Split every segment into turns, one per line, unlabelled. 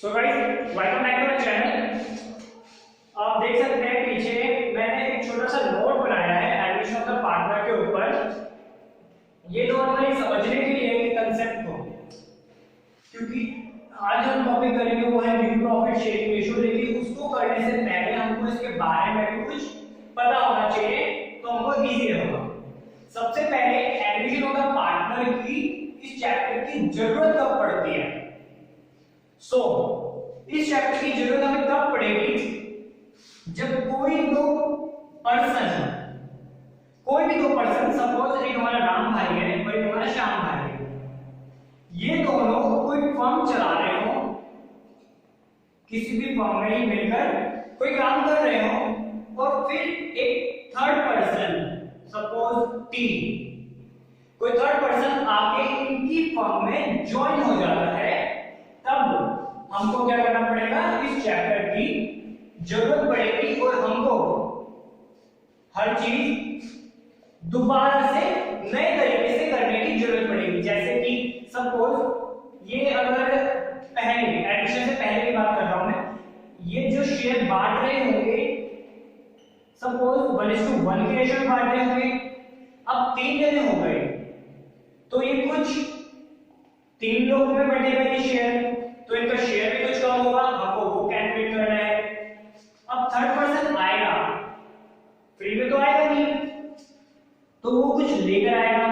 So guys welcome back to my channel. आप देख सकते हैं पीछे मैंने एक छोटा सा नोट बनाया है एडमिशन ऑफ द पार्टनर के ऊपर। ये नॉर्मली समझने के लिए है कंसेप्ट को, क्योंकि आज हम टॉपिक करेंगे वो है न्यू प्रॉफिट शेयरिंग रेशियो। लेकिन उसको करने से पहले हमको इसके बारे में भी कुछ पता होना चाहिए तो हमको इजी होगा। सबसे पहले एडमिशन ऑफ द पार्टनर की इस चैप्टर की जरूरत कब पड़ती है? इस चैप्टर की जरूरत हमें तब पड़ेगी जब कोई भी दो पर्सन सपोज एक हमारा राम भाई है और एक हमारा श्याम भाई है, ये दोनों कोई फर्म चला रहे हो, किसी भी फर्म में ही मिलकर कोई काम कर रहे हो और फिर एक थर्ड पर्सन सपोज टी, कोई थर्ड पर्सन आके इनकी फर्म में ज्वाइन हो जाता है, तब हमको क्या करना पड़ेगा? इस चैप्टर की जरूरत पड़ेगी और हमको हर चीज दोबारा से नए तरीके से करने की जरूरत पड़ेगी। जैसे कि सपोज ये अगर पहले एडमिशन से पहले की बात कर रहा हूं मैं, ये जो शेयर बांट रहे होंगे सपोज 1:1 के रेशियो में बांट रहे होंगे, अब 3 जने हो गए तो ये कुछ 3 लोगों में बटेगा ये शेयर, तो इनका शेयर भी कुछ कम होगा, हमको वो कैलकुलेट करना है। अब थर्ड पर्सन आएगा, फ्री में तो आएगा नहीं, तो वो कुछ लेकर आएगा,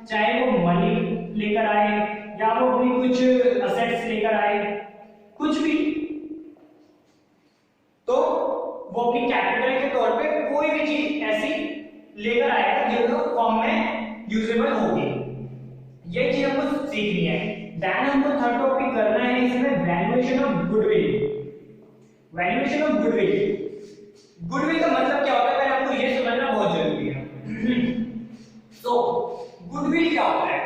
चाहे वो मनी लेकर आए या वो अपनी कुछ असेट्स लेकर आए, कुछ भी, तो वो अपनी कैपिटल के तौर पे कोई भी चीज ऐसी लेकर आएगा जो फॉर्म में यूजेबल होगी। ये चीज हमको सीखनी है। देन हमको थर्ड टॉपिक करना है इसमें valuation of goodwill. Valuation of goodwill, goodwill का मतलब क्या होता है पहले आपको ये समझना बहुत जरूरी है। तो गुडविल क्या होता है?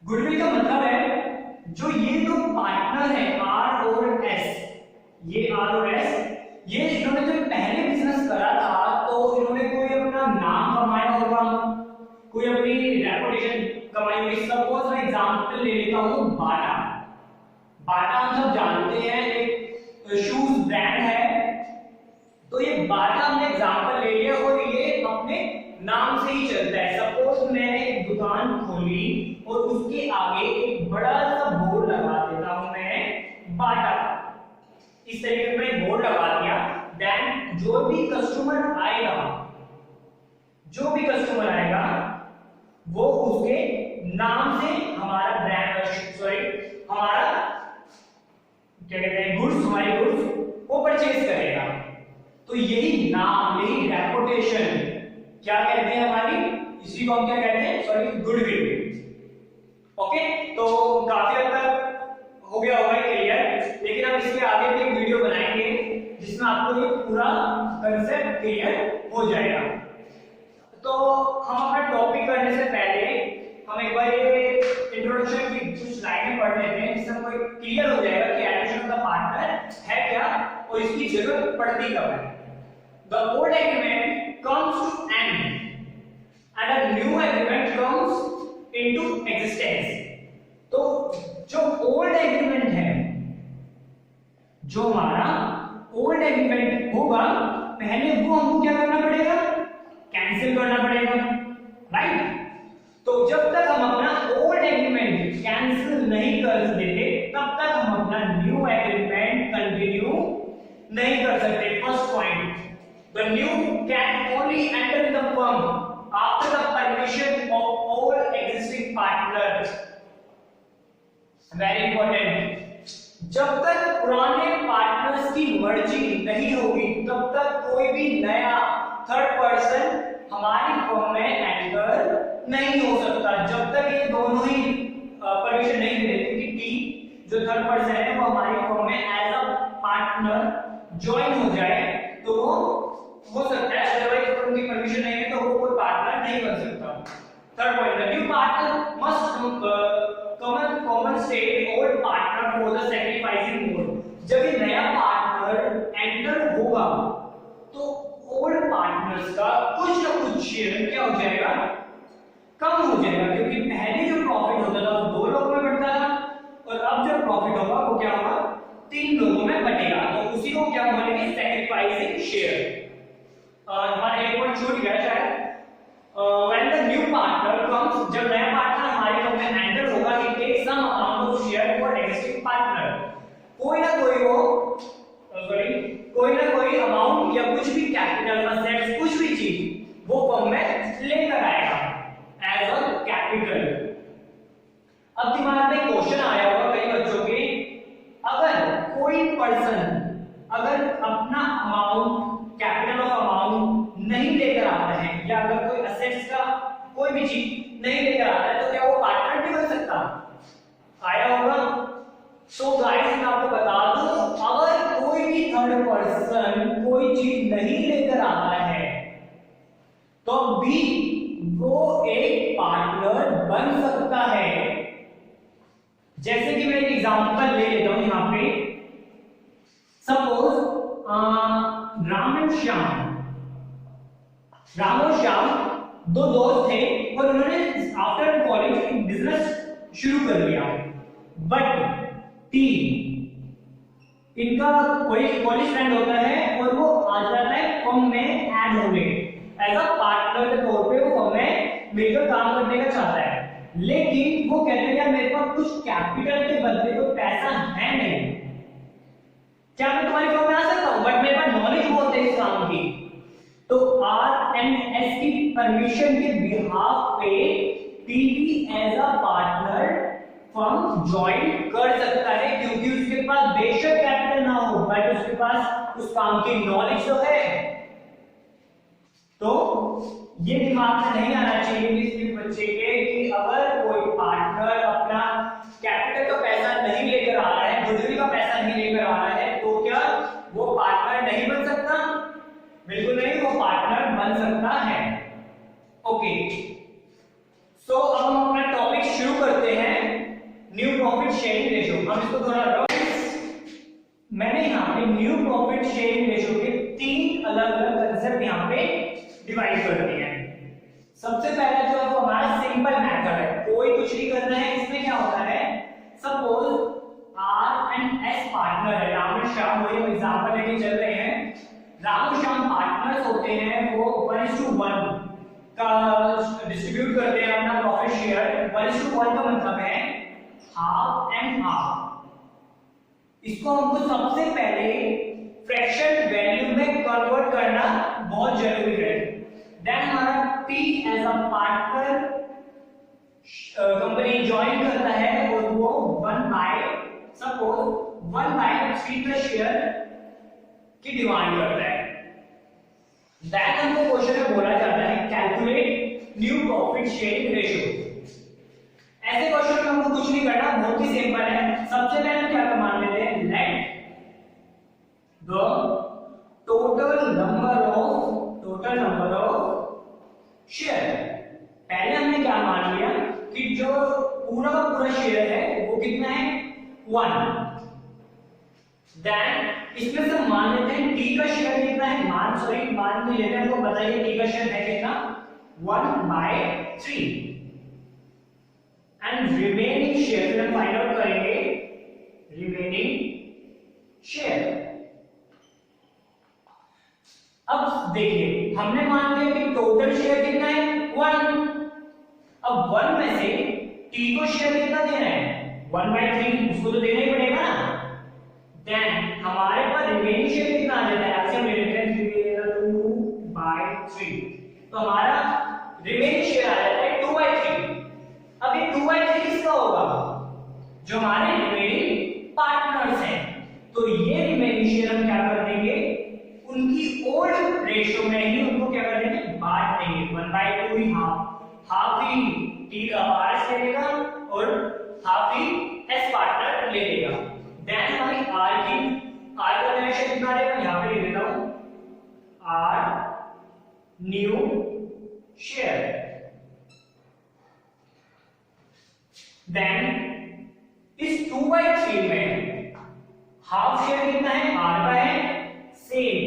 गुडविल का मतलब है जो ये दो पार्टनर है आर और एस, ये आर और एस, ये इन्होंने जब पहले बिजनेस करा था तो इन्होंने कोई अपना नाम कमाया होगा, कोई अपनी रेपुटेशन कमाई होगी। सपोज मैं एग्जांपल ले लेता हूं बाटा। बाटा हम सब जानते हैं एक शूज ब्रांड है, तो ये बाटा हमने एग्जांपल ले लिया और ये अपने नाम से ही चलता है। सपोज मैंने एक दुकान खोली और उसके आगे एक बड़ा सा बोर्ड लगा देता हूं मैं बाटा, इस तरीके से एक बोर्ड लगा दिया। देन जो भी कस्टमर आएगा वो उसके नाम से हमारा ब्रांड हमारा क्या कहते हैं गुड्स, हमारी गुड्स वो परचेज करेगा। तो यही नाम, यही रेपुटेशन क्या कहते हैं हमारी, इसी को हम क्या कहते हैं? गुडविल। ओके, तो काफी हद तक हो गया होगा क्लियर, लेकिन हम इसके आगे भी एक वीडियो बनाएंगे जिसमें आपको ये पूरा कंसेप्ट क्लियर हो जाएगा। तो हम अपना टॉपिक करने से पहले हम एक बार ये इंट्रोडक्शन की कुछ लाइनें पढ़ लेते हैं, जिससे हमको क्लियर हो जाएगा कि एडमिशन ऑफ द पार्टनर है क्या और इसकी जरूरत पड़ती कब है। The old agreement comes to end and a new agreement comes into existence। तो जो ओल्ड एग्रीमेंट है, जो हमारा ओल्ड एग्रीमेंट होगा, पहले वो हमको क्या करना पड़ेगा? कैंसिल करना पड़ेगा, राइट? तो जब तक हम अपना ओल्ड एग्रीमेंट कैंसिल नहीं कर देते तब तक हम अपना न्यू एग्रीमेंट कंटिन्यू नहीं कर सकते। First point, the new can only enter the firm after the permission of all existing partners। Very important, जब तक पुराने पार्टनर्स की मर्जी नहीं होगी तब तक कोई भी नया थर्ड पर्सन हमारी फर्म में एंटर नहीं हो सकता। जब तक ये दोनों ही परमिशन नहीं दे देते कि टी जो थर्ड पर्सन है वो हमारी फर्म में एज अ पार्टनर ज्वाइन हो जाए तो वो हो सकता है, अदरवाइज उनकी परमिशन नहीं है तो वो कोई पार्टनर नहीं बन सकता। Third point, the new partner must common state old partner for the sacrificing mode. जब ये नया पार्टनर एंटर होगा तो ओल्ड पार्टनर्स का कुछ ना कुछ शेयर क्या हो जाएगा? कम हो जाएगा, क्योंकि पहले जो प्रॉफिट होता था वो 2 लोगों में बंटता था, 3 लोगों में बटेगा, तो उसी को क्या बोलेंगे, सैक्रिफाइसिंग शेयर। हमारा एक पॉइंट छूट गया शायद। When the new partner comes, जब नया पार्टनर हमारे फर्म में एंटर होगा, he take some amount of share for existing partner. कोई ना कोई अमाउंट या कुछ भी कैपिटल, असेट्स, कुछ भी चीज वो फर्म में लेकर आएगा एज अ कैपिटल। अब दिमाग में क्वेश्चन आया होगा कई बच्चों के, अगर कोई पर्सन अगर अपना अमाउंट, कैपिटल ऑफ अमाउंट नहीं लेकर आता है, या अगर कोई असेट्स का कोई भी चीज नहीं लेकर आता है, तो क्या वो पार्टनर नहीं बन सकता? आया होगा। सो गाइस मैं आपको बता दूं, अगर कोई भी थर्ड पर्सन कोई चीज नहीं लेकर आता है तो भी वो एक पार्टनर बन सकता है। जैसे कि मैं एक एग्जांपल ले लेता हूं यहां पे। सपोज राम और श्याम दो दोस्त थे और उन्होंने आफ्टर कॉलेज बिजनेस शुरू कर लिया, बट टी इनका कोई कॉलेज फ्रेंड होता है और वो आ जाता है फर्म में ऐड होने एज अ पार्टनर के तौर पे, वो फर्म में मिलकर काम करने का चाहता है, लेकिन वो कहते हैं यार मेरे पास कुछ कैपिटल के बदले कोई पैसा है नहीं, क्या मैं तुम्हारी फर्म में आ सकता हूं, बट मेरे पास नॉलेज बहुत है इस काम की। तो आर&एस की परमिशन के बिहाफ पे TV as a partner firm join कर सकता है, क्योंकि उसके पास बेशक कैपिटल ना हो बट उसके पास उस काम की नॉलेज तो है। तो ये दिमाग में नहीं आना चाहिए किसी बच्चे के कि अगर कोई पार्टनर अपना कैपिटल का पैसा नहीं लेकर आ रहा है, गुडविल का पैसा नहीं लेकर आ रहा है, तो क्या वो पार्टनर नहीं बन सकता? बिल्कुल नहीं, वो पार्टनर बन सकता है। ओके, सो अब हम अपना टॉपिक शुरू करते हैं, न्यू प्रॉफिट शेयरिंग रेशियो। हम इसको थोड़ा मैंने यहाँ पे न्यू प्रॉफिट शेयरिंग रेशियो के 3 अलग अलग कंसेप्ट यहाँ पे डिवाइड कर दिए हैं। सबसे पहला जो हमारा सिंपल मेथड है, कोई कुछ नहीं करना है, इसमें क्या होता है, सपोज आर&एस पार्टनर है, राम और श्याम, वही हम एग्जांपल लेके चल रहे हैं। राम और श्याम पार्टनर्स होते हैं, वो 1:1 का डिस्ट्रीब्यूट करते हैं अपना प्रॉफिट शेयर। 1:1 का मतलब है हाफ एंड हाफ। इसको हमको सबसे पहले फ्रैक्शन वैल्यू में कन्वर्ट करना बहुत जरूरी है। देन हमारा P as a partner company join करता है और वो 1/3 का शेयर की डिमांड करता है। देन हमको क्वेश्चन में बोला जाता है calculate new profit sharing ratio. ऐसे क्वेश्चन में हमको कुछ नहीं करना, बहुत ही सिंपल है। सबसे पहले हम क्या मान लेते हैं, late the total number of share. पहले हमने क्या मान लिया कि जो पूरा का पूरा शेयर है वो कितना है, 1। देन इसमें से मान लेते हैं टी का शेयर कितना है, मान लेते हैं, हमको बताइए टी का शेयर है कितना, 1/3। एंड रिमेनिंग शेयर हम फाइंड आउट करेंगे, रिमेनिंग शेयर। अब देखिए हमने मान लिया कि टोटल शेयर कितना है, 1। अब 1 में से टी को शेयर कितना देना है, 1/3, उसको तो देना ही पड़ेगा ना। देन हमारे पास रिमेनिंग शेयर कितना आ जाता है, ऐसे हम ले लेते हैं 2/3, तो हमारा रिमेनिंग शेयर आ जाता है 2/3। अब ये 2/3 किसका होगा, जो हमारे रिमेनिंग पार्टनर्स हैं। तो ये रिमेनिंग शेयर हम क्या कर देंगे, उनकी ओल्ड रेशियो में ही उनको क्या कर देंगे, बांट देंगे। 1/2 ही हाफ ही टी आरएस ले लेगा और हाफ ही एस पार्टनर ले लेगा। देन हमारी आर का नया शेयर कितना रहेगा, यहां पे ले लेता हूं, आर न्यू शेयर। देन इस 2/3 में हाफ शेयर कितना है, आर का है, सेम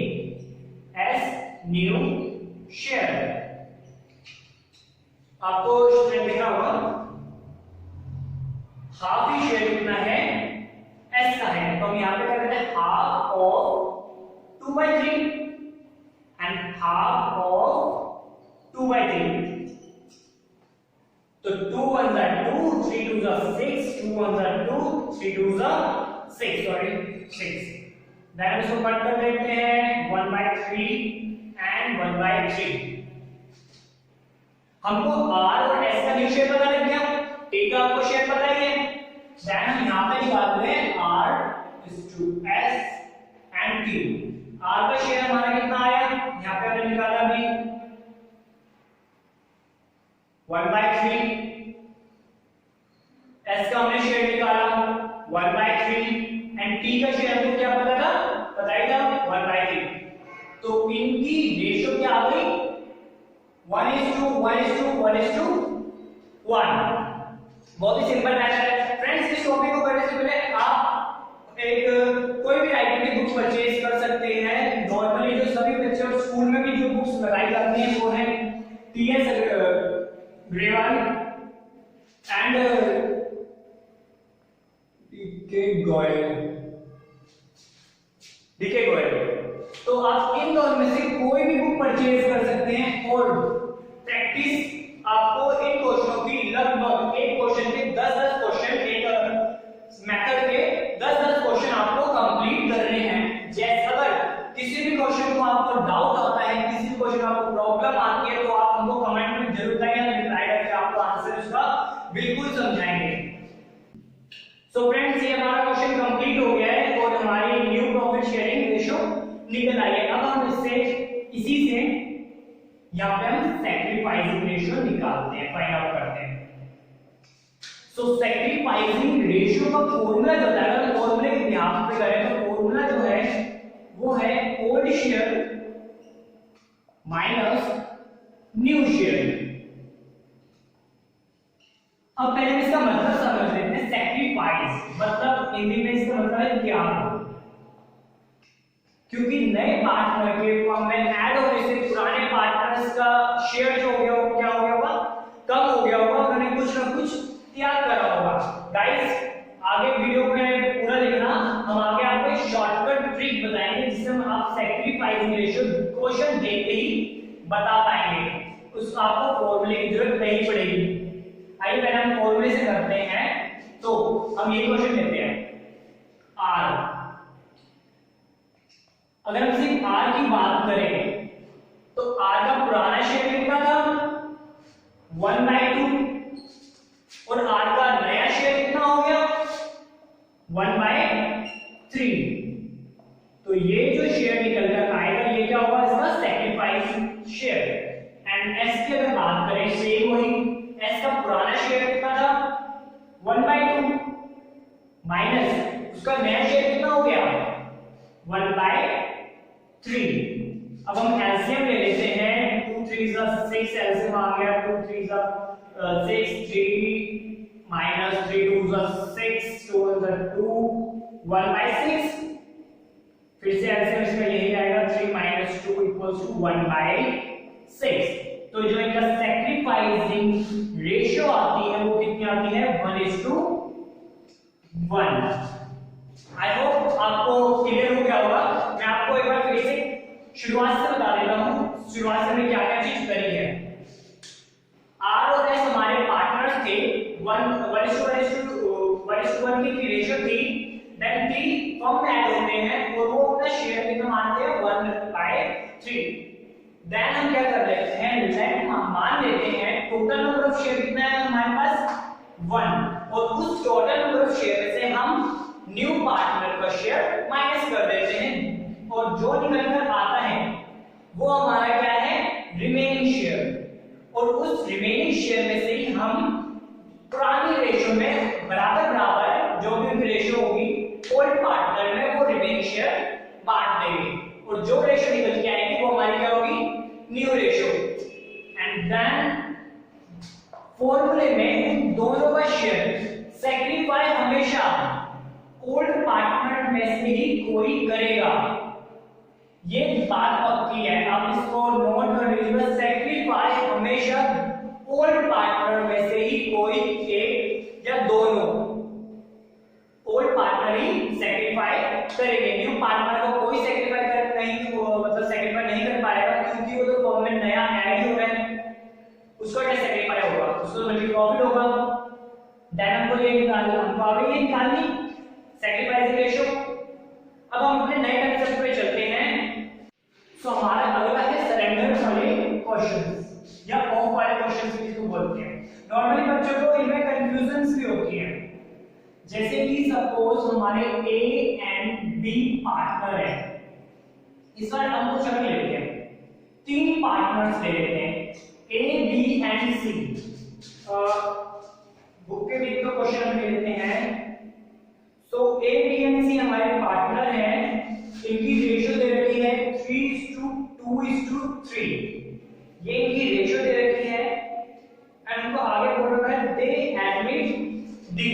एस न्यू शेयर। आपको स्टूडेंट देखा होगा, हाफ ही शेयर कितना है, s का है, तो हम यहाँ पे कर देते हैं half of 2/3 and half of 2/3। तो 2 1s are 2, 3 2s are 6, 2 1s are 2, 3 2s are 6, sorry 6। then इसको कट कर देते हैं 1/3 एंड 1/3। हमको r और s का न्यू शेप पता लग गया, t का आपको शेप पता ही है। then हम यहाँ पे निकालते हैं r is to s and t। r का शेप हमारा कितना आया, यहाँ पे हमने निकाला अभी 1/3, s का हमने शेप निकाला 1/3 एंड t का शेप हमको क्या पता था, पता ही था 1/3। तो इनकी रेशियो क्या आ गई, 1:1:1:1। बहुत ही सिंपल मैथड है फ्रेंड्स। इस टॉपिक को करने से पहले आप एक कोई भी राइटिंग की बुक परचेज कर सकते हैं। नॉर्मली जो सभी बच्चे और स्कूल में भी जो बुक्स लगाई जाती हैं वो है TS Grewal and DK Goyal. तो आप इन दोनों में से कोई भी बुक परचेज कर सकते हैं और प्रैक्टिस आपको इन क्वेश्चनों की लगभग एक क्वेश्चन के 10-10 क्वेश्चन, एक मेथड के 10-10 क्वेश्चन आपको कंप्लीट करने हैं। जैसे अगर किसी भी क्वेश्चन को आपको डाउट आता है, किसी भी क्वेश्चन में आपको प्रॉब्लम आती है, तो आप हमको कमेंट में जरूर बताइए, हम रिप्लाई करके आपको आंसर इसका बिल्कुल समझाएंगे। सो फ्रेंड्स, ये हमारा क्वेश्चन कंप्लीट हो गया है और हमारी न्यू प्रॉफिट शेयरिंग रेशियो निकल आई है। अब हम इसी से यहाँ पे हम सैक्रिफाइसिंग रेशियो निकालते हैं, फाइंड आउट करते हैं। सो सैक्रिफाइसिंग रेशियो का फॉर्मूला जो है, अगर फॉर्मूले के ध्यान पे करें तो फॉर्मूला जो है वो है old share minus new share. अब पहले इसका मतलब समझ लेते हैं। सैक्रिफाइस मतलब हिंदी में इसका मतलब है त्याग, क्योंकि नए पार्टनर के फॉर्म में ऐड होने से पुराने पार्टनर्स का शेयर जो हो गया वो क्या हो गया होगा, कम हो गया होगा, उन्होंने कुछ ना कुछ त्याग करा होगा। गाइस आगे वीडियो में पूरा देखना, हम आगे आपको एक शॉर्टकट ट्रिक बताएंगे जिससे हम आप सैक्रिफाइसिंग रेशियो क्वेश्चन देखते ही बता पाएंगे, उस आपको फॉर्मूले की जरूरत नहीं पड़ेगी। आइए पहले हम फॉर्मूले से करते हैं। तो हम ये क्वेश्चन लेते हैं r। अगर हम सिर्फ r की बात करें तो r का पुराना शेयर कितना था 1/2 और r का नया शेयर कितना हो गया 1/3। तो ये जो शेयर निकल कर आएगा ये क्या होगा, इसका सैक्रिफाइस शेयर। एंड s की अगर बात करें सेम वही, s का पुराना शेयर कितना था 1/2 माइनस उसका नया शेयर कितना हो गया 1/3। अब हम एलसीएम ले लेते हैं, 2 3 6 एलसीएम आ गया, 2 3 6 3 माइनस 3 2 6 2 2 1/6। फिर से एलसीएम इसका यही आएगा, 3 - 2 = 1/6। तो जो इनका सैक्रिफाइसिंग रेशियो आती है वो कितनी आती है 1:1। आई होप आपको क्लियर हो गया होगा। मैं आपको एक बार फिर से शुरुआत से बता देता हूं, शुरुआत से हमने क्या क्या चीज करी है। r और s हमारे पार्टनर्स थे, 1:1 की रेशियो थी। देन t फॉर्म में ऐड होते हैं और वो अपना शेयर कितना मानते हैं 1/3। देन हम क्या कर लेते हैं, लेट हम मान लेते हैं टोटल नंबर ऑफ शेयर कितना है हमारे पास 1, और उस टोटल नंबर ऑफ शेयर में से हम न्यू पार्टनर का शेयर माइनस कर देते हैं और जो निकल कर आता है वो हमारा क्या है रिमेनिंग शेयर। और उस रिमेनिंग शेयर में से ही हम पुरानी रेशियो में बराबर जो भी रेशियो होगी ओल्ड पार्टनर में वो रिमेनिंग शेयर बांट देंगे और जो रेशियो निकल के आएगी वो हमारी क्या होगी न्यू रेशियो। एंड देन फॉर्मूले में दोनों का शेयर सैक्रिफाई हमेशा ओल्ड पार्टनर में से ही कोई करेगा, ये बात पक्की है। आप इसको नोट कर लीजिए, सैक्रिफाई हमेशा ओल्ड पार्टनर में से ही कोई एक या दोनों ओल्ड पार्टनर ही करेंगे, न्यू पार्टनर को कोई सेक्रीफाई कर नहीं, मतलब सेक्रीफाई नहीं कर पाएगा, क्योंकि वो तो फॉर्म में नया ऐड हो रहा है, उसको क्या सेक्रीफाई होगा, उसको बल्कि प्रॉफिट होगा। देन हमको ये निकालना, हमको आगे ये निकालनी सेक्रीफाइस रेशियो। अब हम अपने नए कंसेप्ट पे चलते हैं। सो हमारा अगला है सरेंडर वाले क्वेश्चंस या ऑफ वाले क्वेश्चंस भी इसको बोलते हैं। नॉर्मली बच्चों को इनमें कंफ्यूजन्स भी होती है, जैसे कि सपोज हमारे ए एंड बी पार्टनर है, इस बार हम कुछ अभी लेते हैं, तीन पार्टनर्स ले लेते हैं A B and C. Book के भी तो क्वेश्चन हम ले लेते हैं। सो ए बी एंड सी हमारे पार्टनर हैं, इनकी रेशियो दे रखी है 3:2:3, ये इनकी रेशियो दे रखी है। एंड उनको आगे बोल रखा है दे एडमिट डी,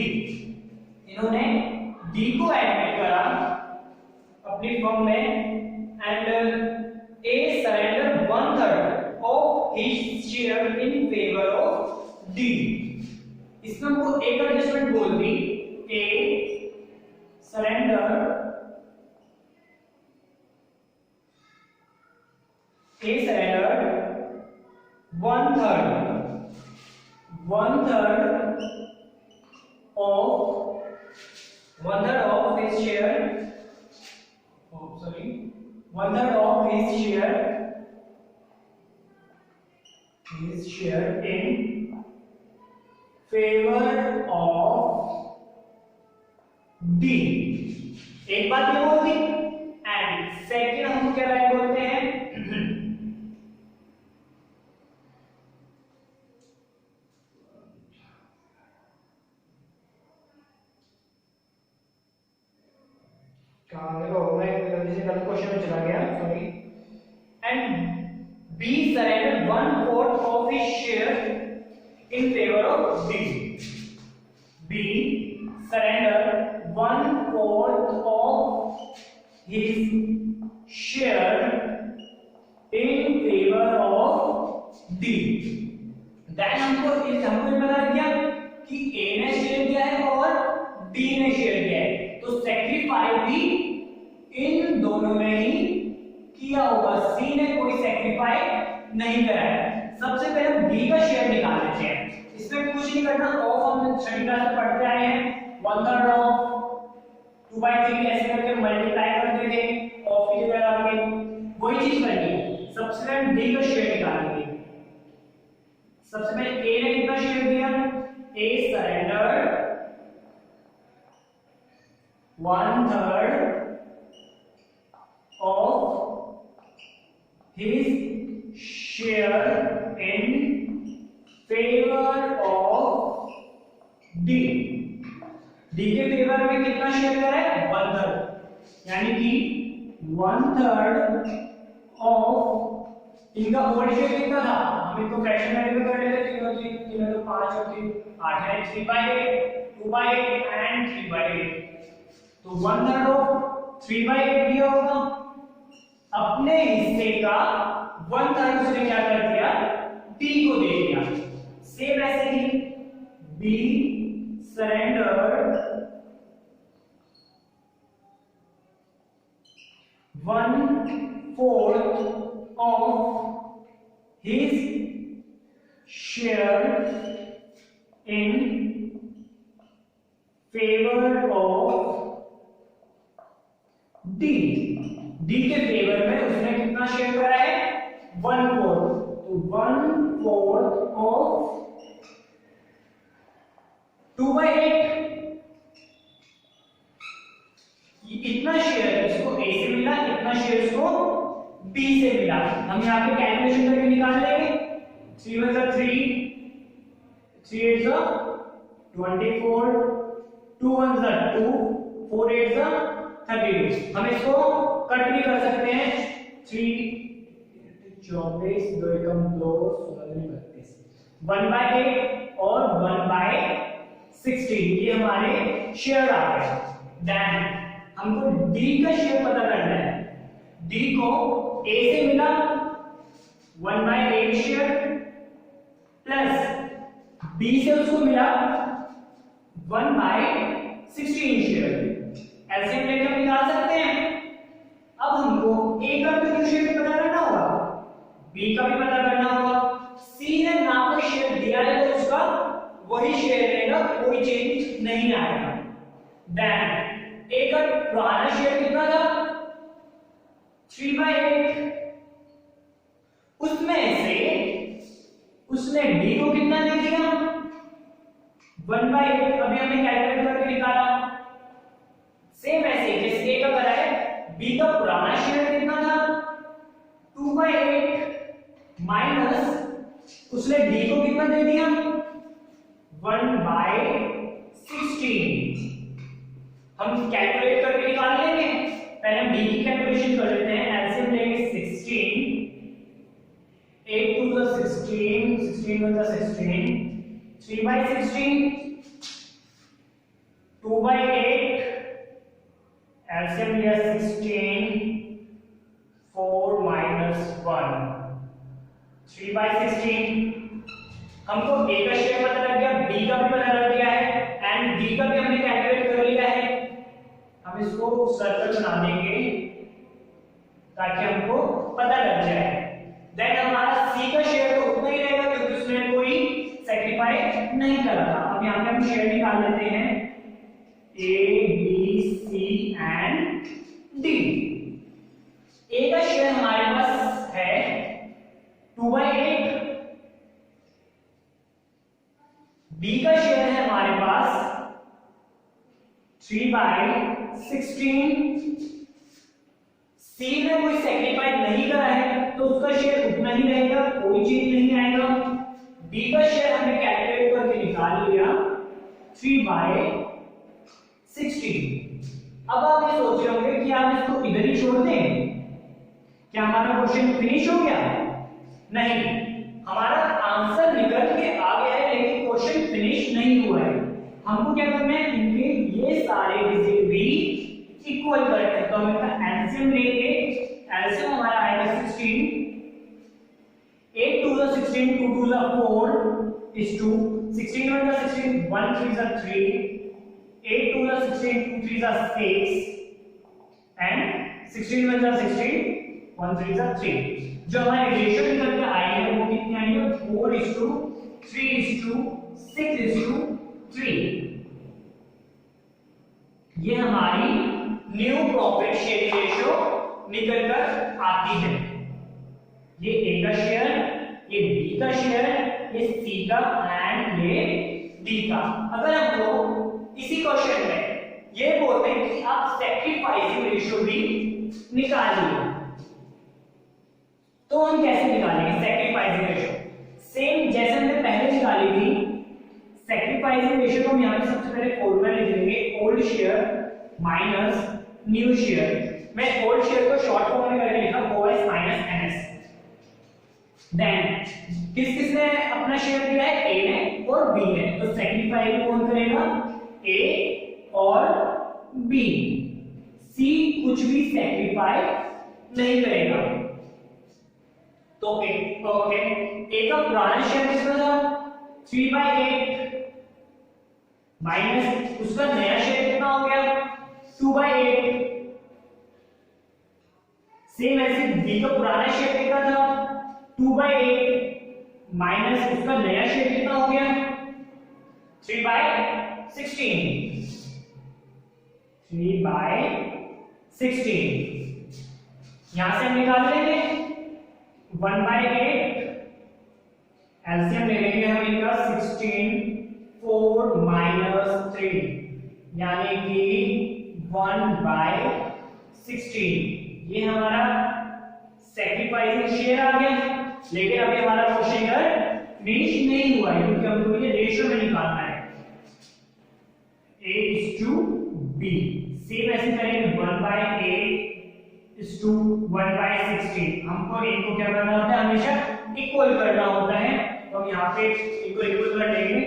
इन्होंने डी को एडमिट करा अपनी फर्म में, and A surrender 1/3 of his share in favour of D. इसमें हमको एक एडजस्टमेंट बोल दी, ए surrender 1/3 of his share, one-third of his share in favor of D। एक बात ये बोल दी, एंड सेकंड हम क्या लाइन बोलते हैं, क्वेश्चन में चला गया, sorry. And B surrender 1/4 of his share in favour of D. B surrender 1/4 of his share in favour of D. Then हमको बता दिया कि ए ने शेयर दिया है और डी ने शेयर दिया है, तो सेक्रीफाई भी इन दोनों में ही किया होगा, सी ने कोई सेक्रीफाई नहीं करा है। सबसे पहले हम डी का शेयर निकाल लेते हैं, इसमें कुछ नहीं करना, ऑफ हम छठी क्लास में पढ़ते आए हैं, 1/3 ऑफ 2/3 ऐसे करके मल्टीप्लाई कर देंगे, ऑफ की जगह लगाएंगे, वही चीज करनी है। सबसे पहले डी का शेयर निकालेंगे। सबसे पहले ए ने कितना शेयर दिया, ए surrender 1/3 of his share in favor of D। D के फेवर में कितना शेयर करा है, 1/3, यानी कि 1/3 ऑफ, इनका होल शेयर कितना था, हम इसको फ्रैक्शन वैल्यू में कर लेते हैं, 3 तो 5 और 3 8 है, 3/8, 2/8 एंड 3/8, तो 1/3 ऑफ 3/8 दिया होगा। अपने हिस्से का 1/3 उसने क्या कर दिया, डी को दे दिया। सेम ऐसे ही B surrender 1/4 of his share in favour of D. D के फेवर में उसने कितना शेयर करा है, 1/4, तो 1/4 ऑफ 2/8, इतना शेयर इसको ए से मिला, इतना शेयर इसको बी से मिला। हम यहाँ पे कैलकुलेशन करके निकाल लेंगे, 3 1 3, 3 8 24, 2 1 2, 4 8 32। हम इसको कट भी कर सकते हैं, 3 24 2 एकम 2 16 32, 1/8 और 1/16, ये हमारे शेयर आ गए। देन हमको डी का शेयर पता करना है, डी को ए से मिला 1/8 शेयर, प्लस बी से उसको मिला 1/16 शेयर, एलसीएम लेकर निकाल सकते आएगा। देन ए का पुराना शेयर कितना था 3/8, उसमें से उसने डी को कितना दे दिया 1/8, अभी हमने कैलकुलेट करके निकाला। सेम ऐसे जैसे ए का करा है, बी का पुराना शेयर कितना था 2/8 माइनस उसने डी को कितना दे दिया 1/16। हम कैलकुलेट करके निकाल लेंगे, पहले हम डी की कैलकुलेशन कर लेते हैं। एलसीएम लेंगे 16, 8 to the 16, 16 to the 16, 3/16, 2/8, LCM लिया 16, 4 minus 1, 3/16। हमको A का शेयर पता लग गया, B का भी पता लग गया है एंड D का भी हमने कैलकुलेट कर लिया है। हम इसको सर्कल बना देंगे ताकि हमको पता लग जाए। देन हमारा C का शेयर तो उतना ही रहेगा क्योंकि उसने कोई सैक्रिफाइस नहीं करा था। अब यहाँ पे हम शेयर निकाल लेते हैं A, B, C and D। A का शेयर हमारे पास है 2/8, B का शेयर है हमारे पास 3/16। C ने कोई सैक्रिफाइस नहीं करा है तो उसका शेयर उतना ही रहेगा, कोई चेंज नहीं आएगा। B का शेयर हमने कैलकुलेट करके निकाल लिया 3/16। अब आप ये सोच रहे होंगे कि आप इसको इधर ही छोड़ दें, क्या हमारा क्वेश्चन फिनिश हो गया? नहीं, हमारा आंसर निकल के आ गया है लेकिन क्वेश्चन फिनिश नहीं हुआ है। हमको क्या करना है, इनके ये सारे डिजिट भी इक्वल करते हैं। तो हम इसका एलसीएम लेंगे, एलसीएम हमारा आएगा 16, 8 to the 16, 2 to the 4 is 2, 16 1 the 16, 1 3 is 3, 8 to the 16, 2 3 is 6 and 16 1 the 16, 1 3 is 3। जो हमारी रेशियो निकल के आई है वो कितनी आई है 4:3:6:3। ये हमारी न्यू प्रॉफिट शेयरिंग रेशियो निकल कर आती है। ये A का शेयर, ये B का शेयर, ये C का एंड ये D का। अगर हम लोग इसी क्वेश्चन में ये बोलते हैं कि आप सैक्रिफाइसिंग रेशियो भी निकालिए, तो हम कैसे निकालेंगे सैक्रिफाइसिंग रेशियो? सेम जैसे हमने पहले निकाली थी सैक्रिफाइसिंग रेशियो को हम यहां पे सबसे पहले फॉर्मूला लिख लेंगे, old share minus new share. मैं ओल्ड शेयर को शॉर्ट फॉर्म में करके लिखा OS माइनस NS। देन किसने अपना शेयर दिया है, A ने और B ने, तो सैक्रिफाइस कौन करेगा, A और B। C कुछ भी सैक्रिफाइस नहीं करेगा। तो ओके, A का पुराना शेयर कितना था 3/8 माइनस उसका नया शेयर कितना हो गया 2/8। सेम ऐसे B का पुराना शेयर कितना था 2/8 माइनस उसका नया शेयर कितना हो गया 3/16। 3/16 यहां से हम निकाल लेंगे 1/8, एलसीएम ले लेंगे हम इनका 16, 4 minus 3 यानी कि 1/16। ये हमारा सैक्रिफाइसिंग शेयर आ गया, लेकिन अभी हमारा क्वेश्चन फिनिश नहीं हुआ है क्योंकि हमको ये रेशियो में निकालना है A:B। सेम ऐसे करेंगे 1/8:1/16। हमको इनको क्या करना होता है, हमेशा इक्वल करना होता है, तो हम यहाँ पे इनको इक्वल कर लेंगे।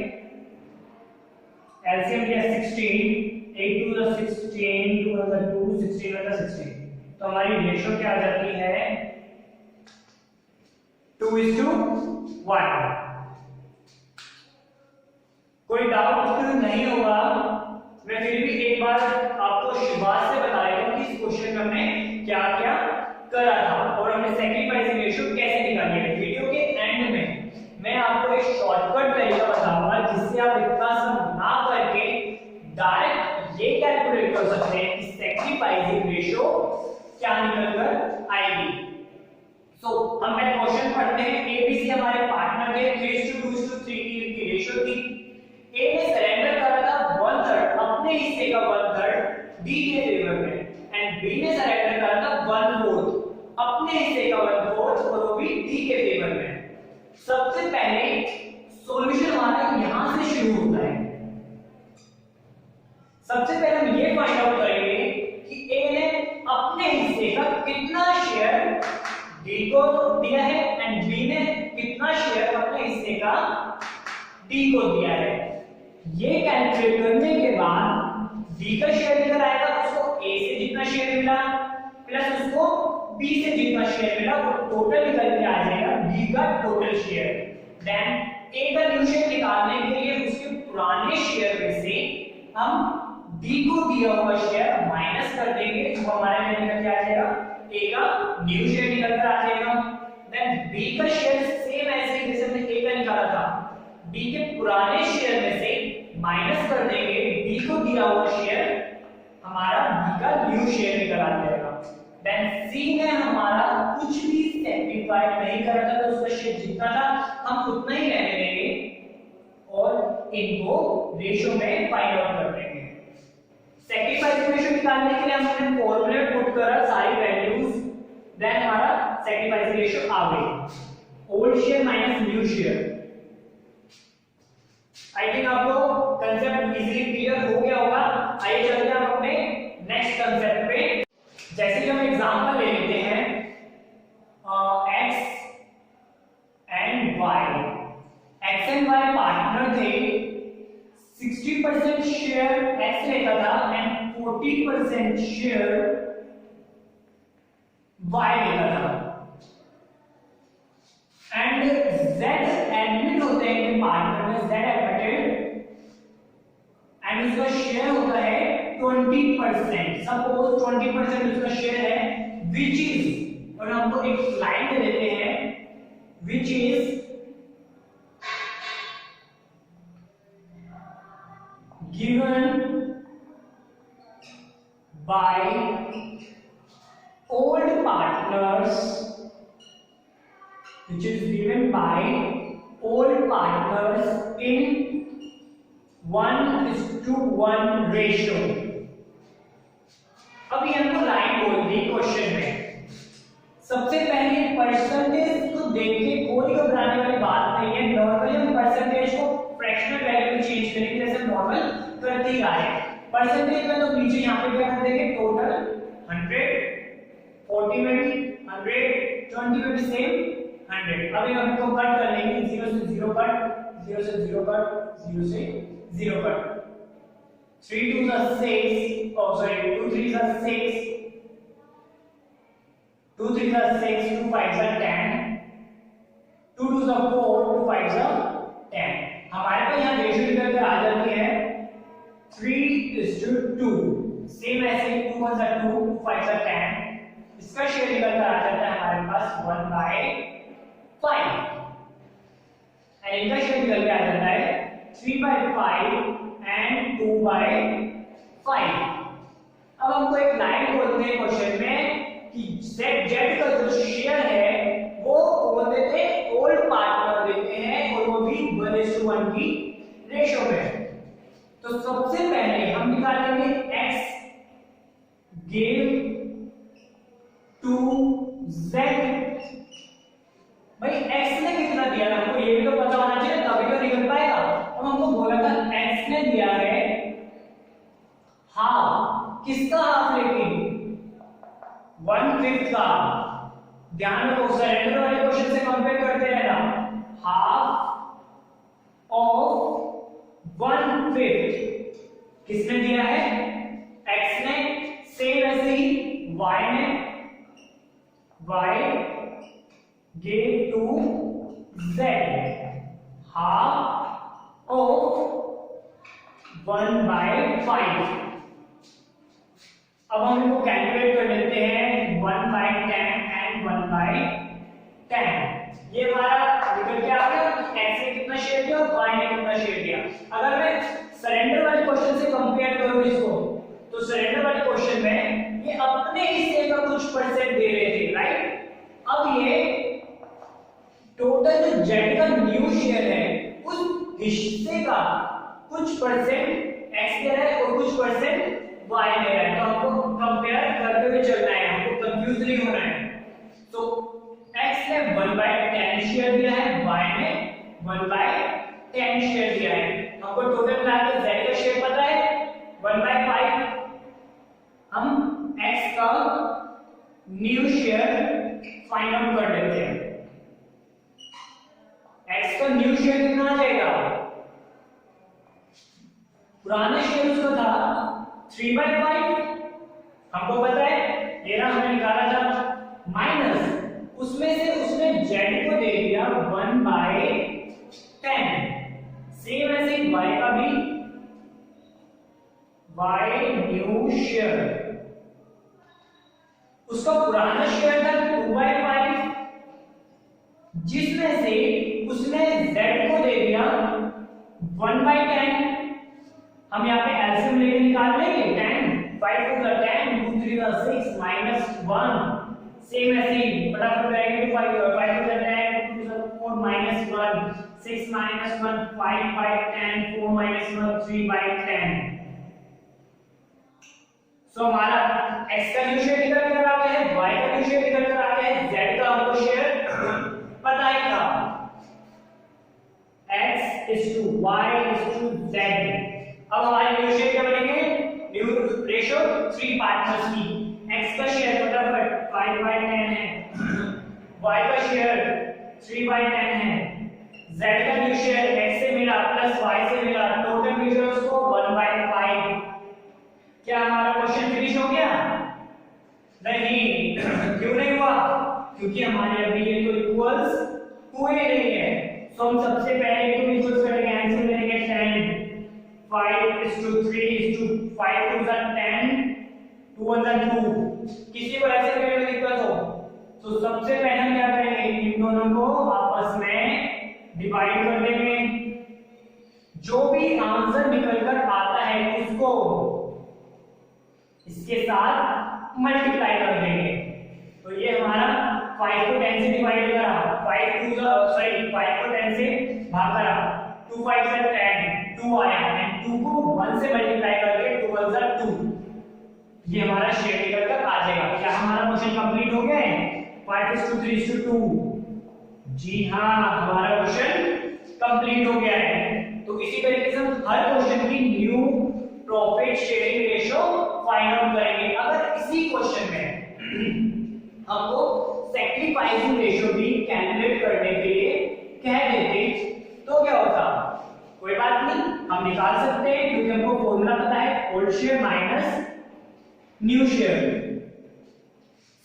एलसीएम लिया 16, 8 to the 16, 2 to the 2, 16 to the 16। तो हमारी रेशियो क्या आ जाती है 2:1। कोई डाउट नहीं होगा, मैं फिर भी एक बार आपको शुरुआत से बता देता हूं कि इस क्वेश्चन में हमने क्या क्या करा था और हमने सैक्रिफाइसिंग रेशियो कैसे निकाली है। वीडियो के एंड में मैं आपको एक शॉर्टकट तरीका बताऊंगा जिससे आप इतना सब ना करके डायरेक्ट ये कैलकुलेट कर सकते हैं कि सैक्रिफाइसिंग रेशियो क्या निकल कर आएगी। सो हम पहले क्वेश्चन पढ़ते हैं। एबीसी हमारे पार्टनर थे, 3:2:3 की रेशियो थी। ए ने सरेंडर करा था 1/3 अपने हिस्से का 1/3 बी के फेवर में, एंड बी ने सरेंडर करा था 1/4 अपने हिस्से का 1/4 और वो भी डी के फेवर में। सबसे पहले सॉल्यूशन हमारा यहां से शुरू होता है। सबसे पहले हम ये फाइंड आउट करेंगे कि ए ने अपने हिस्से का कितना शेयर डी को दिया है एंड बी ने कितना शेयर अपने हिस्से का डी को दिया है। ये कैलकुलेट करने के बाद डी का शेयर निकल आएगा, उसको ए से जितना शेयर मिला प्लस उसको बी से जितना शेयर मिला वो टोटल निकल के आ जाएगा बी का टोटल शेयर। देन ए का न्यू शेयर निकालने के लिए उसके पुराने शेयर में से हम डी को दिया हुआ शेयर माइनस कर देंगे, तो हमारे में निकल के आ जाएगा ए का न्यू शेयर निकल कर आ जाएगा। देन बी का शेयर सेम ऐसे ही जैसे हमने ए का निकाला था, बी के पुराने शेयर में से माइनस कर देंगे डी को दिया हुआ शेयर, हमारा बी का न्यू शेयर निकल आ जाएगा। देन सी ने हमारा कुछ भी सैक्रिफाई नहीं करा था, तो उसका शेयर जितना था हम उतना ही रहने देंगे और इनको रेशियो में फाइंड आउट कर देंगे। सैक्रिफाइस रेशियो निकालने के लिए हमने फॉर्मूले पुट करा सारी वैल्यूज, देन हमारा सैक्रिफाइस रेशियो आ गई old share minus new share. I think आपको कांसेप्ट इजीली क्लियर हो गया होगा। आइए चलते हैं हम अपने नेक्स्ट कांसेप्ट पे। जैसे कि हम एग्जांपल ले लेते हैं x and y। x and y partner थे, 60% शेयर x लेता था एंड 40% शेयर y लेता था। एंड z एडमिट होते हैं पार्टनर में, z एडमिटेड एंड उसका शेयर होता है 20%। सपोज 20% उसका शेयर है विच इज, और हमको एक लाइन दे देते हैं which is given by old partners, which is given by old partners in 1:1 ratio. अभी हमको लाइन बोल दी क्वेश्चन में। सबसे पहले परसेंटेज को देख के कोई घबराने वाली बात नहीं है। नॉर्मली हम परसेंटेज को फ्रैक्शनल वैल्यू में चेंज करेंगे जैसे नॉर्मल करते ही आ रहे हैं। परसेंटेज में तो नीचे यहाँ पे क्या कर देंगे, टोटल 100, 40 में भी 100, 20 में भी सेम 100। अभी हम इनको कट कर लेंगे, 0 से 0 कट, 0 से 0 कट, 0 से 0 cut. 3 2s are 6, oh sorry, 2 3s are 6, 2 3s are 6, 2 5s are 10, 2 2s are 4, 2 5s are 10। हमारे पास यहाँ रेशियो निकल कर आ जाती है 3:2। सेम ऐसे 2 1s are 2, 2 5s are 10, इसका शेयर निकल कर आ जाता है हमारे पास 1/5 एंड इनका शेयर निकल के आ जाता है 3/5 एंड 2/5। अब हमको एक लाइन बोलते हैं क्वेश्चन में कि z का जो शेयर है वो कौन देते हैं, ओल्ड पार्टनर देते हैं, और वो भी 1:1 की रेशियो में। तो सबसे पहले हम निकालेंगे x गिव टू z। भाई x ने कितना दिया है हमको ये भी तो पता होना चाहिए, तभी तो निकल पाएगा। अब हमको बोला था x ने दिया है हाफ, किसका हाफ, लेकिन 1/5 का। ध्यान रखो सरेंडर वाले क्वेश्चन से कंपेयर करते रहना। हाफ ऑफ 1/5 किसने दिया है, x ने। सेम ऐसे ही y ने, y gave to z half of 1/5। अब हम इनको कैलकुलेट कर लेते हैं 1/10 एंड 1/10। ये हमारा निकल के आ गया x ने कितना शेयर दिया और y ने कितना शेयर दिया। अगर मैं सरेंडर वाले क्वेश्चन से कंपेयर y ले रहा है, तो हमको कंपेयर करते हुए चलना है, हमको कंफ्यूज नहीं होना है। तो x ने 1/10 शेयर दिया है, y ने 1/10 शेयर दिया है। हमको टोटल मिला के z का शेयर पता है 1/5। हम x का न्यू शेयर फाइंड आउट कर लेते हैं। x का न्यू शेयर कितना आ जाएगा? पुराना शेयर उसका था 3/5, हमको पता है, ये ना हमने निकाला था, माइनस उसमें से उसने z को दे दिया 1/10। सेम ऐसे y का भी y न्यू शेयर, उसका पुराना शेयर था 2/5, जिसमें से उसने z को दे दिया 1/10। हम यहाँ पे एलसीएम लेके निकाल लेंगे 10, 5 to the 10, 2 3 the 6 minus 1। Same ऐसे ही फटाफट करेंगे, 5 to the 10, 2 to the 4 minus 1, 6 minus 1, 5/10, 4 minus 1, 3/10। सो हमारा x का न्यू शेयर निकल कर आ गया है, y का न्यू शेयर निकल कर आ गया है, z का हमको शेयर पता ही था, x is to y is to z। अब हमारे न्यू शेयर क्या बनेंगे? न्यू रेशियो 3 पार्टनर्स की। x का शेयर फटाफट 5/10 है, y का शेयर 3/10 है, z का न्यू शेयर x से मिला प्लस y से मिला, टोटल मिला उसको 1/5। क्या हमारा क्वेश्चन फिनिश हो गया? नहीं। क्यों नहीं हुआ? क्योंकि हमारे अभी ये तो इक्वल्स हुए नहीं है। तो हम सबसे पहले इनको इक्वल्स करेंगे, आंसर मिलेंगे 10, 5:3:5 to the 10, 2 1 the 2। किसी को ऐसे करने में दिक्कत हो तो सबसे पहले हम क्या करेंगे, इन दोनों को आपस में डिवाइड कर देंगे, जो भी आंसर निकलकर आता है उसको इसके साथ मल्टीप्लाई कर देंगे। तो ये हमारा 5 को 10 से डिवाइड करा, 5 को 10 से भाग करा, 2 5 से 10, 2 आया, एंड 2 को 1 से मल्टीप्लाई करके 2 1 जा 2, ये हमारा शेयर निकल कर आ जाएगा। क्या हमारा क्वेश्चन कंप्लीट हो गया है? 5:3:2। जी हाँ, हमारा क्वेश्चन कंप्लीट हो गया है। तो इसी तरीके से हम हर क्वेश्चन की new profit sharing ratio find out करेंगे। अगर इसी क्वेश्चन में हमको सैक्रिफाइसिंग रेशियो भी कैलकुलेट करने के लिए कह देते तो क्या होता? कोई बात नहीं, हम निकाल सकते हैं, क्योंकि हमको फॉर्मूला पता है, old share minus new share.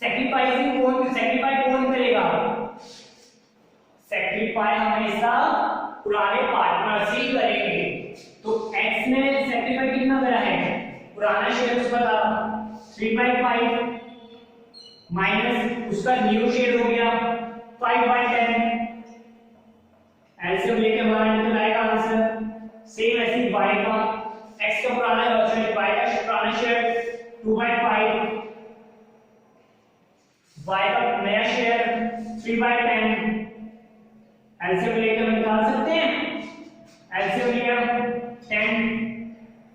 Sacrifice कौन करेगा? सैक्रिफाई हमेशा पुराने पार्टनर्स ही करेंगे। तो x ने सैक्रिफाई कितना करा है? पुराना शेयर उसका था 3/5 माइनस उसका न्यू शेयर हो गया 5/10। एलसीएम लेके हमारा निकल आएगा आंसर। सेम ऐसे y का, x का पुराना y का पुराना शेयर 2/5, y का नया शेयर 3/10। एलसीएम लेके हम निकाल सकते हैं, एलसीएम लिया 10,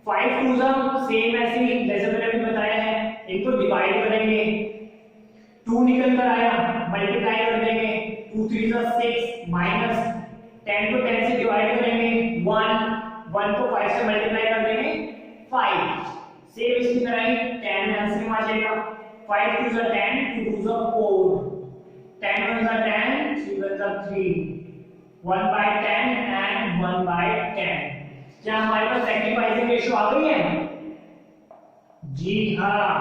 5 2 जा सेम ऐसे ही जैसे मैंने अभी बताया है, इनको डिवाइड करेंगे, 2 निकल कर आया, मल्टीप्लाई कर देंगे, 2 3 जा 6 माइनस 10 को 10 से डिवाइड करेंगे 1, 1 को 5 से मल्टीप्लाई कर देंगे 5। सेम इसी तरह ही 10 एलसीएम आ जाएगा, 5 2 जा 10, 2 2 जा 4, 10 1 जा 10, 3 1 जा 3, 1/10 and 1/10। क्या हमारे पास सैक्रिफाइसिंग रेशियो आ गई है? जी हाँ,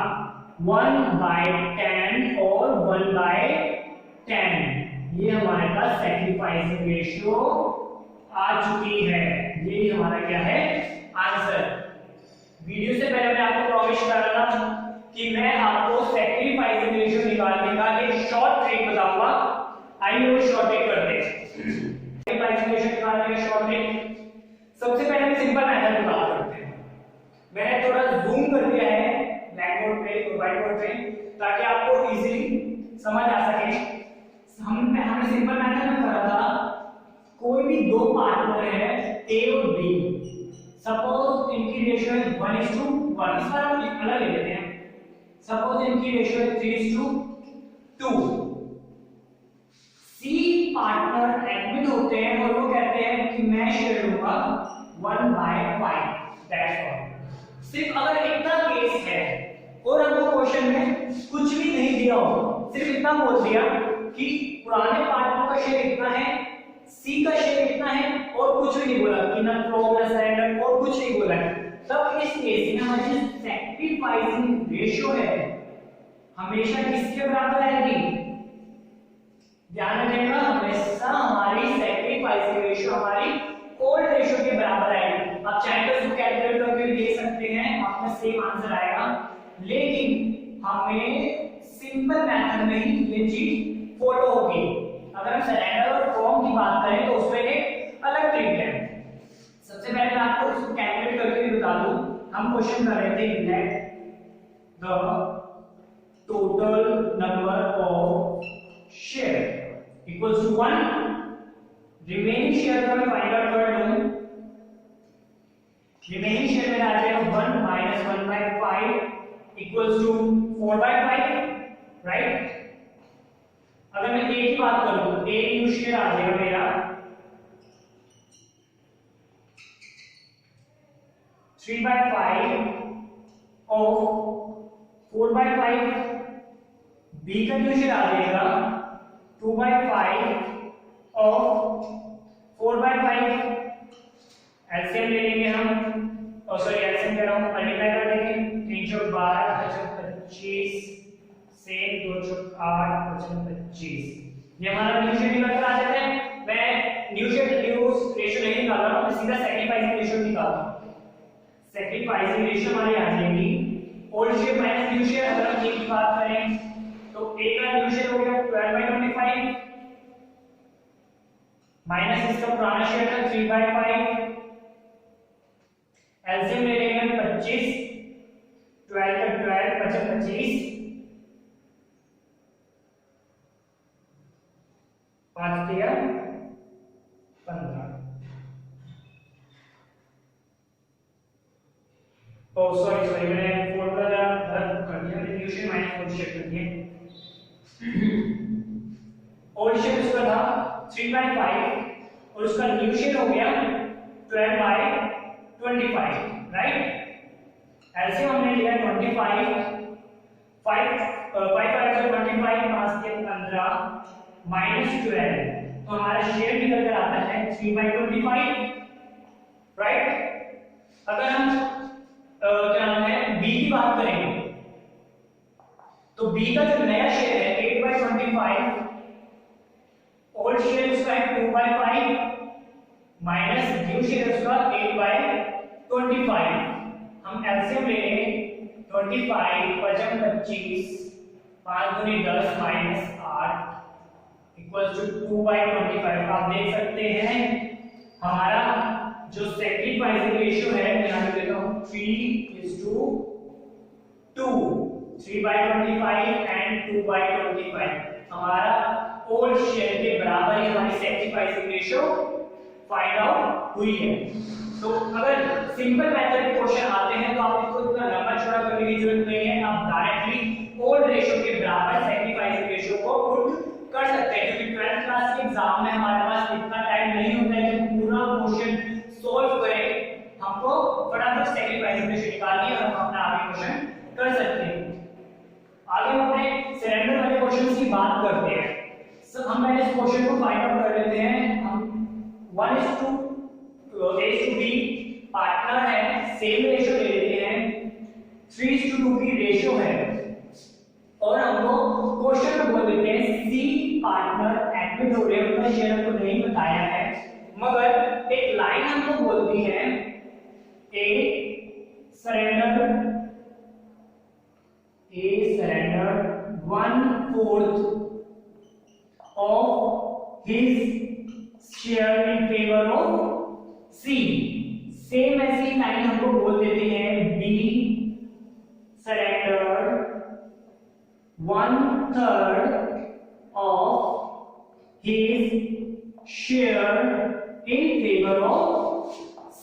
1/10 और 1/10, ये हमारे पास सैक्रिफाइसिंग रेशियो आ चुकी है। ये हमारा क्या है? आंसर। वीडियो से पहले मैं आपको प्रॉमिस कर रहा था कि मैं आपको सैक्रिफाइसिंग रेशियो निकालने का एक शॉर्ट ट्रिक बताऊंगा। आइए वो शॉर्ट ट्रिक करते हैं। सैक्रिफाइसिंग रेशियो निकालने का शॉर्ट ट्रिक, सबसे पहले हम सिंपल मेथड की बात करते हैं। मैंने थोड़ा जूम कर दिया है ब्लैक बोर्ड पे और व्हाइट बोर्ड पे, ताकि आपको इजीली समझ आ सके। हमने सिंपल मेथड में करा था, कोई भी दो पार्टनर है A और B, सपोज इनकी रेशियो है 1:1। इस बार हम अलग सपोज इनकी रेशियो है 3:2। सी पार्टनर एडमिट होते हैं और वो कहते हैं कि मैं शेयर लूंगा 1/5, दैट्स ऑल। सिर्फ अगर इतना केस है और हमको क्वेश्चन में कुछ भी नहीं दिया हो, सिर्फ इतना बोल दिया कि पुराने पार्टनर का शेयर इतना है, सी का शेयर इतना है और कुछ भी नहीं बोला कि ना फ्लो ना सरेंडर और कुछ नहीं बोला है, तब इस केस में हमारी सैक्रिफाइसिंग रेशियो है हमेशा किसके बराबर आएगी? ध्यान रखिएगा, हमेशा हमारी सैक्रिफाइसिंग रेशियो हमारी ओल्ड रेशियो के बराबर आएगी। आप चाहे तो इसको कैलकुलेट करके भी देख सकते हैं, आपका सेम आंसर आएगा, लेकिन हमें सिंपल मेथड में ही ये चीज फॉलो होगी। अगर हम सरेंडर और फॉर्म की बात करें तो उसमें एक अलग ट्रिक है। सबसे पहले मैं आपको इसको कैलकुलेट करके भी बता दूं। हम क्वेश्चन कर रहे थे let the total number of share equals to 1, remaining share का मैं फाइंड आउट कर लूं। रिमेनिंग शेयर में आ जाएगा 1 - 1/5 इक्वल्स टू 4/5, राइट। अगर मैं ए की बात करूं तो ए न्यू शेयर आ जाएगा मेरा 3/5 ऑफ 4/5, बी का न्यू शेयर आ जाएगा 2/5 ऑफ 4/5। एलसीएम ले लेंगे हम, और सॉरी एलसीएम कह रहा हूं, मल्टीप्लाई कर देंगे। 3 × 12 = 25 से 2 × 8 = 25। ये हमारा न्यू शेयर निकल कर आ जाता है। मैं न्यू शेयर न्यू रेशियो नहीं निकाल रहा हूं, मैं सीधा सैक्रिफाइसिंग रेशियो निकाल रहा हूं। सैक्रिफाइसिंग रेशियो हमारी आ जाएगी old share minus new share. अगर हम ए की बात करें तो ए का न्यू शेयर हो गया 12/25 माइनस इसका पुराना शेयर था 3/5। एलसीएम ले लेंगे 25, 12 का 12 बचा 25, 5 दिया 15। ओ सॉरी मैंने 4 का गलत कर दिया, मैंने new share minus old share कर दिया। ओल्ड शेयर उसका था 3/5 और उसका न्यू शेयर हो गया 12/25, राइट। एलसीएम हमने लिया 25, 5 5 से 25 माइनस 15 माइनस 12, तो हमारा शेयर निकल कर आता है 3/25, राइट। अगर हम क्या नाम है बी की बात करेंगे तो बी का जो नया शेयर है 8/25, ओल्ड शेयर उसका है 2/5 माइनस न्यू शेयर उसका 8/25। हम एलसीएम ले लेंगे 25 × 25, 5 × 10 माइनस 8 इक्वल्स टू 2/25। आप देख सकते हैं हमारा जो सैक्रिफाइसिंग रेशियो है, मैं यहां लिख देता हूं 3:2, 3/25 एंड 2/25। हमारा ओल्ड शेयर के बराबर ही हमारी सैक्रिफाइसिंग रेशियो फाइंड आउट हुई है। तो अगर सिंपल मेथड के क्वेश्चन आते हैं तो आप इसको इतना लंबा चौड़ा करने की जरूरत नहीं है, आप डायरेक्टली ओल्ड रेशियो के बराबर सैक्रिफाइसिंग रेशियो को पुट कर सकते हैं, क्योंकि 12th क्लास के एग्जाम में हमारे पास इतना टाइम नहीं होता है कि पूरा क्वेश्चन सॉल्व करें। हमको फटाफट सैक्रिफाइसिंग रेशियो निकालनी है और हम अपना आगे क्वेश्चन कर सकते हैं। आगे हम अपने सरेंडर वाले क्वेश्चंस की बात करते हैं। सब हम पहले इस क्वेश्चन को फाइंड आउट कर लेते हैं। हम 1:A:B पार्टनर है, सेम रेशियो ले लेते हैं, 3:2 की रेशियो है और हमको क्वेश्चन में बोल देते हैं सी पार्टनर एडमिट हो रहे हैं, उनका शेयर हमको नहीं बताया है, मगर एक लाइन हमको बोलती है A surrender 1/4 of his share in favor of C। Same ऐसी लाइन हमको बोल देते हैं B surrender 1/3 of his share in favor of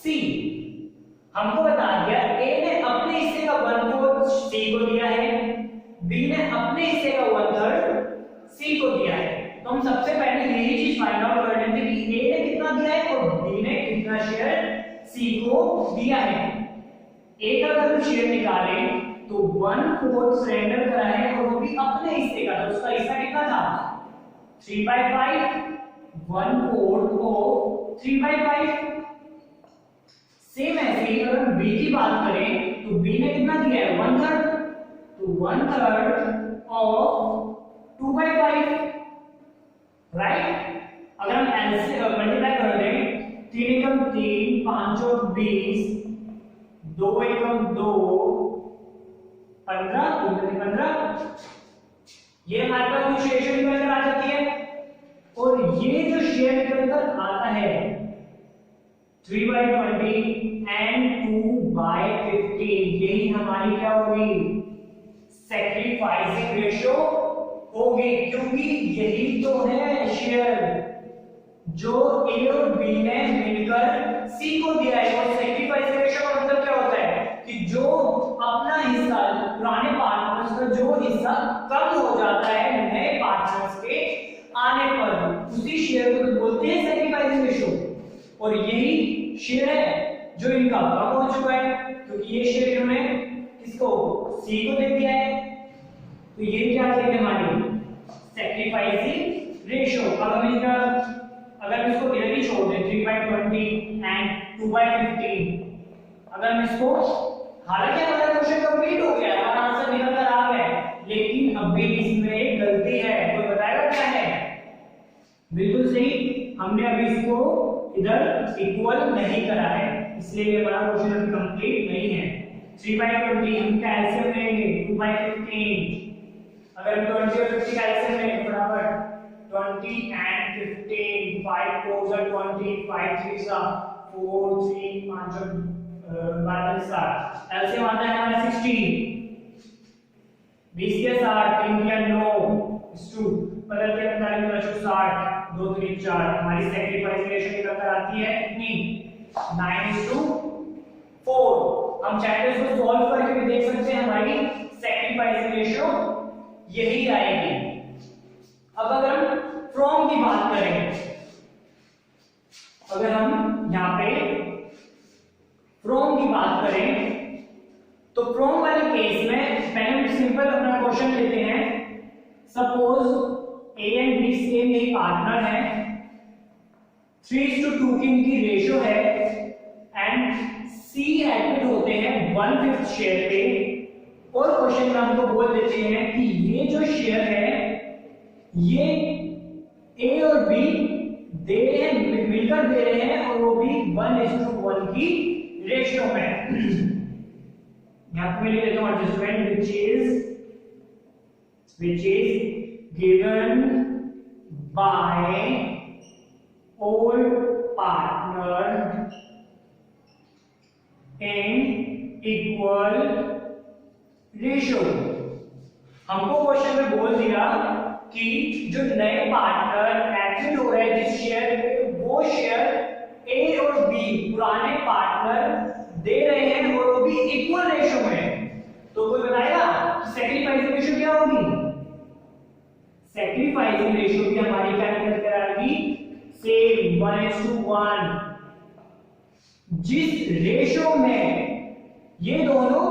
C। हमको बता दिया A ने अपने हिस्से का 1/4 C को दिया है, बी ने अपने हिस्से का 1/3 सी को दिया है। तो हम सबसे पहले यही चीज फाइंड आउट कर लेते हैं कि ए ने कितना दिया है और बी ने कितना शेयर सी को दिया है। ए का अगर हम शेयर निकालें तो 1/4 सरेंडर करा है और वो भी अपने हिस्से का, तो उसका हिस्सा कितना था 3/5, 1/4 ऑफ 3/5। सेम ऐसे ही अगर हम बी की बात करें तो बी ने कितना दिया है 1/3, तो 1/3 ऑफ 2/5, राइट। अगर हम एलसी मल्टीप्लाई कर दें 3 एकम 3, 5 और 20, 2 एकम 2, 15, ये हमारे पास जो शेयर निकल कर आ जाती है। और ये जो शेयर निकल कर आता है 3/20 एंड 2/15, यही हमारी क्या होगी सैक्रिफाइसिंग रेशियो होगी, क्योंकि यही तो है शेयर जो ए और बी ने मिलकर सी को दिया है। और सैक्रिफाइसिंग रेशियो का मतलब क्या होता है कि जो अपना हिस्सा पुराने पार्टनर्स का जो हिस्सा कम हो जाता है नए पार्टनर्स के आने पर, उसी शेयर को तो बोलते हैं सैक्रिफाइसिंग रेशियो। और यही शेयर है जो इनका कम हो चुका है, क्योंकि ये शेयर इन्होंने किसको सी को दे दिया है। तो ये क्या आ जाएगी हमारी सैक्रिफाइसिंग रेशियो। अब हम इसका अगर इसको इधर ही छोड़ दें 3/20 एंड 2/15, अगर हम इसको, हालांकि हमारा क्वेश्चन कंप्लीट हो गया, हमारा आंसर निकल कर आ गया, लेकिन अब भी इसमें एक गलती है। कोई बताएगा क्या है? बिल्कुल सही, हमने अभी इसको इधर इक्वल नहीं करा है, इसलिए हमारा क्वेश्चन अभी कंप्लीट नहीं है। 3/20 हम क्या एलसीएम लेंगे 2/15, अगर 20 और 50 का एलसीएम लेंगे बराबर 20 एंड 15, 5 4 are 20, 5 3 are 4, 3 5 और 12 7, एलसीएम आता है हमारा 16, 20 के 60, 3 के 9, 2 बदल के 45 60, 2 3 4, हमारी सैक्रिफाइस रेशियो निकल कर आती है कितनी 9:4। हम चाहे तो इसको सॉल्व करके भी देख सकते हैं, हमारी सैक्रिफाइस रेशियो यही आएगी। अब अगर हम फ्रॉम की बात करें, अगर हम यहां पे फ्रॉम की बात करें तो फ्रॉम वाले केस में पहले हम सिंपल अपना क्वेश्चन लेते हैं। Suppose A and B same यही पार्टनर है, 3:2 की इनकी रेशियो है एंड सी एडमिट होते हैं 1/5 शेयर पे। और क्वेश्चन में हमको बोल देते हैं कि ये जो शेयर है ये ए और बी दे रहे हैं, मिलकर दे रहे हैं, और वो भी 1:1 की रेशियो में। यहां पे मैं लिख देता हूं adjustment which is given by old partner in equal ratio. हमको क्वेश्चन में बोल दिया कि जो नए पार्टनर एडमिट हो रहे हैं जिस शेयर पे, वो शेयर ए और बी पुराने पार्टनर दे रहे हैं और वो भी इक्वल रेशियो में। तो कोई बताएगा सैक्रिफाइसिंग रेशियो क्या होगी? सैक्रिफाइसिंग रेशियो भी हमारी क्या निकल कर आएगी सेम 1:1। जिस रेशियो में ये दोनों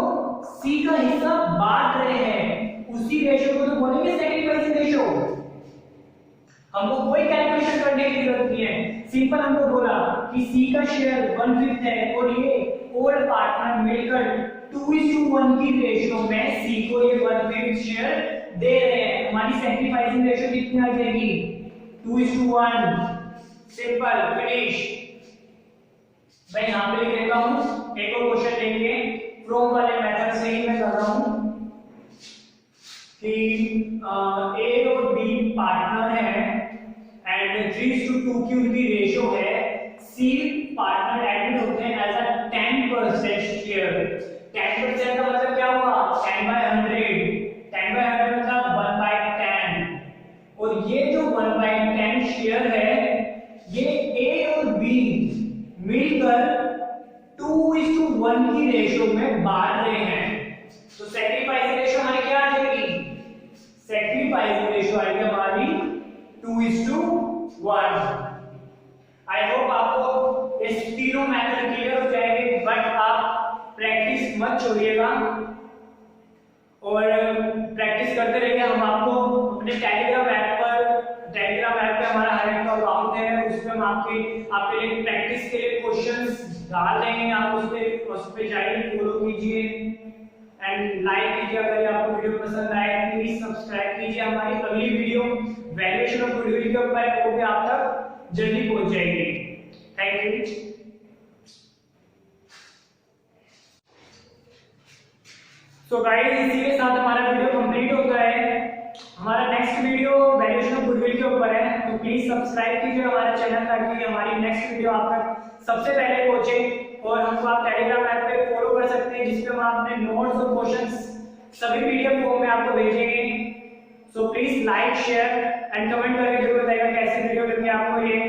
सी का हिस्सा बांट रहे हैं उसी रेशियो को तो बोलेंगे सैक्रिफाइसिंग रेशियो। हमको कोई कैलकुलेशन करने की जरूरत नहीं है, सिंपल हमको बोला कि सी का शेयर 1/5 है और ये ओल्ड पार्टनर मिलकर 2:1 की रेशियो में सी को ये 1/5 शेयर दे रहे हैं। हमारी सैक्रिफाइसिंग रेशियो कितनी आ जाएगी 2:1। Simple finish. मैं यहां पे लिख देता हूं, एक और क्वेश्चन लेंगे फ्रॉम वाले मेथड से ही मैं कर रहा हूं कि ए और बी पार्टनर है एंड 3:2 की उनकी रेशियो है। सी पार्टनर एडमिट होते हैं एज अ 10% शेयर। 10% का मतलब क्या हुआ 10/100, 10/100 मतलब 1/10। और ये जो 1/10 शेयर है ये ए और बी मिलकर 2:1 की रेशियो में बांट रहे हैं। तो सैक्रिफाइस रेशियो हमारी क्या आ जाएगी मत छोड़िएगा और प्रैक्टिस करते रहिए। हम आपको अपने टेलीग्राम ऐप पे हमारा हर एक अकाउंट है, उस पर हम आपके लिए प्रैक्टिस के लिए क्वेश्चंस डाल देंगे। आप उस पे जाइए, फॉलो कीजिए एंड लाइक कीजिए। अगर आपको वीडियो पसंद आए प्लीज सब्सक्राइब कीजिए। हमारी अगली वीडियो वैल्यूएशन ऑफ गुडविल के ऊपर है, वो भी आप तक जल्दी पहुंच जाएगी। Thank you. सो गाइस, इसी के साथ हमारा वीडियो कंप्लीट होता है। हमारा next video valuation of goodwill के ऊपर है, तो प्लीज सब्सक्राइब कीजिए हमारे चैनल ताकि हमारी नेक्स्ट वीडियो आप तक सबसे पहले पहुंचे। और हमको आप टेलीग्राम ऐप पे फॉलो कर सकते हैं, जिसपे हम अपने नोट्स और क्वेश्चंस सभी पीडीएफ फॉर्म में आपको भेजेंगे। So please like share and comment करके जरूर बताइएगा कैसी वीडियो लगी आपको ये।